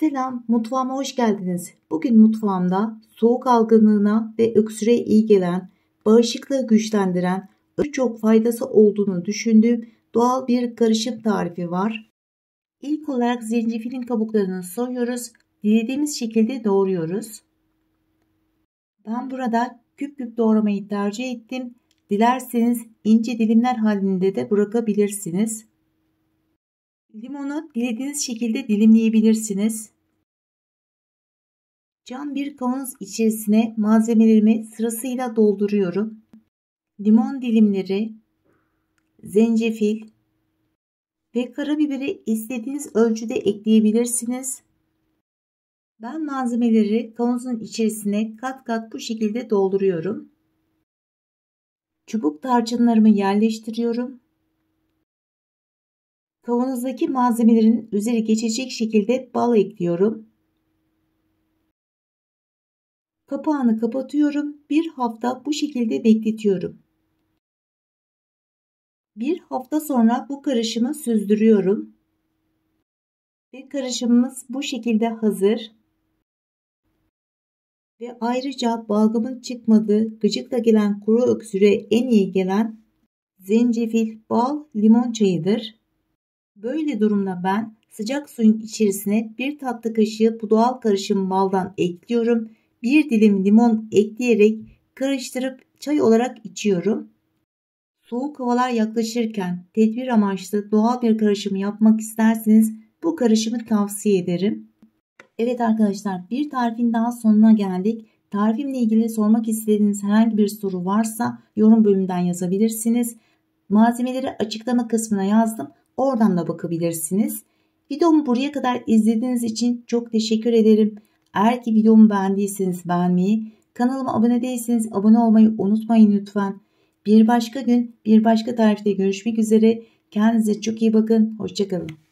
Selam, mutfağıma hoş geldiniz. Bugün mutfağımda soğuk algınlığına ve öksürüğe iyi gelen, bağışıklığı güçlendiren, birçok faydası olduğunu düşündüğüm doğal bir karışım tarifi var. İlk olarak zencefilin kabuklarını soyuyoruz, dilediğimiz şekilde doğruyoruz. Ben burada küp küp doğramayı tercih ettim. Dilerseniz ince dilimler halinde de bırakabilirsiniz. Limonu dilediğiniz şekilde dilimleyebilirsiniz. Cam bir kavanoz içerisine malzemelerimi sırasıyla dolduruyorum. Limon dilimleri, zencefil ve karabiberi istediğiniz ölçüde ekleyebilirsiniz. Ben malzemeleri kavanozun içerisine kat kat bu şekilde dolduruyorum. Çubuk tarçınlarımı yerleştiriyorum. Kavanozdaki malzemelerin üzeri geçecek şekilde bal ekliyorum. Kapağını kapatıyorum. Bir hafta bu şekilde bekletiyorum. Bir hafta sonra bu karışımı süzdürüyorum. Ve karışımımız bu şekilde hazır. Ve ayrıca balgamın çıkmadığı, gıcıkla gelen kuru öksürüğe en iyi gelen zencefil, bal, limon çayıdır. Böyle durumda ben sıcak suyun içerisine bir tatlı kaşığı bu doğal karışım baldan ekliyorum. Bir dilim limon ekleyerek karıştırıp çay olarak içiyorum. Soğuk havalar yaklaşırken tedbir amaçlı doğal bir karışım yapmak isterseniz bu karışımı tavsiye ederim. Evet arkadaşlar, bir tarifin daha sonuna geldik. Tarifimle ilgili sormak istediğiniz herhangi bir soru varsa yorum bölümünden yazabilirsiniz. Malzemeleri açıklama kısmına yazdım. Oradan da bakabilirsiniz. Videomu buraya kadar izlediğiniz için çok teşekkür ederim. Eğer ki videomu beğendiyseniz beğenmeyi, kanalıma abone değilseniz abone olmayı unutmayın lütfen. Bir başka gün, bir başka tarifte görüşmek üzere. Kendinize çok iyi bakın. Hoşça kalın.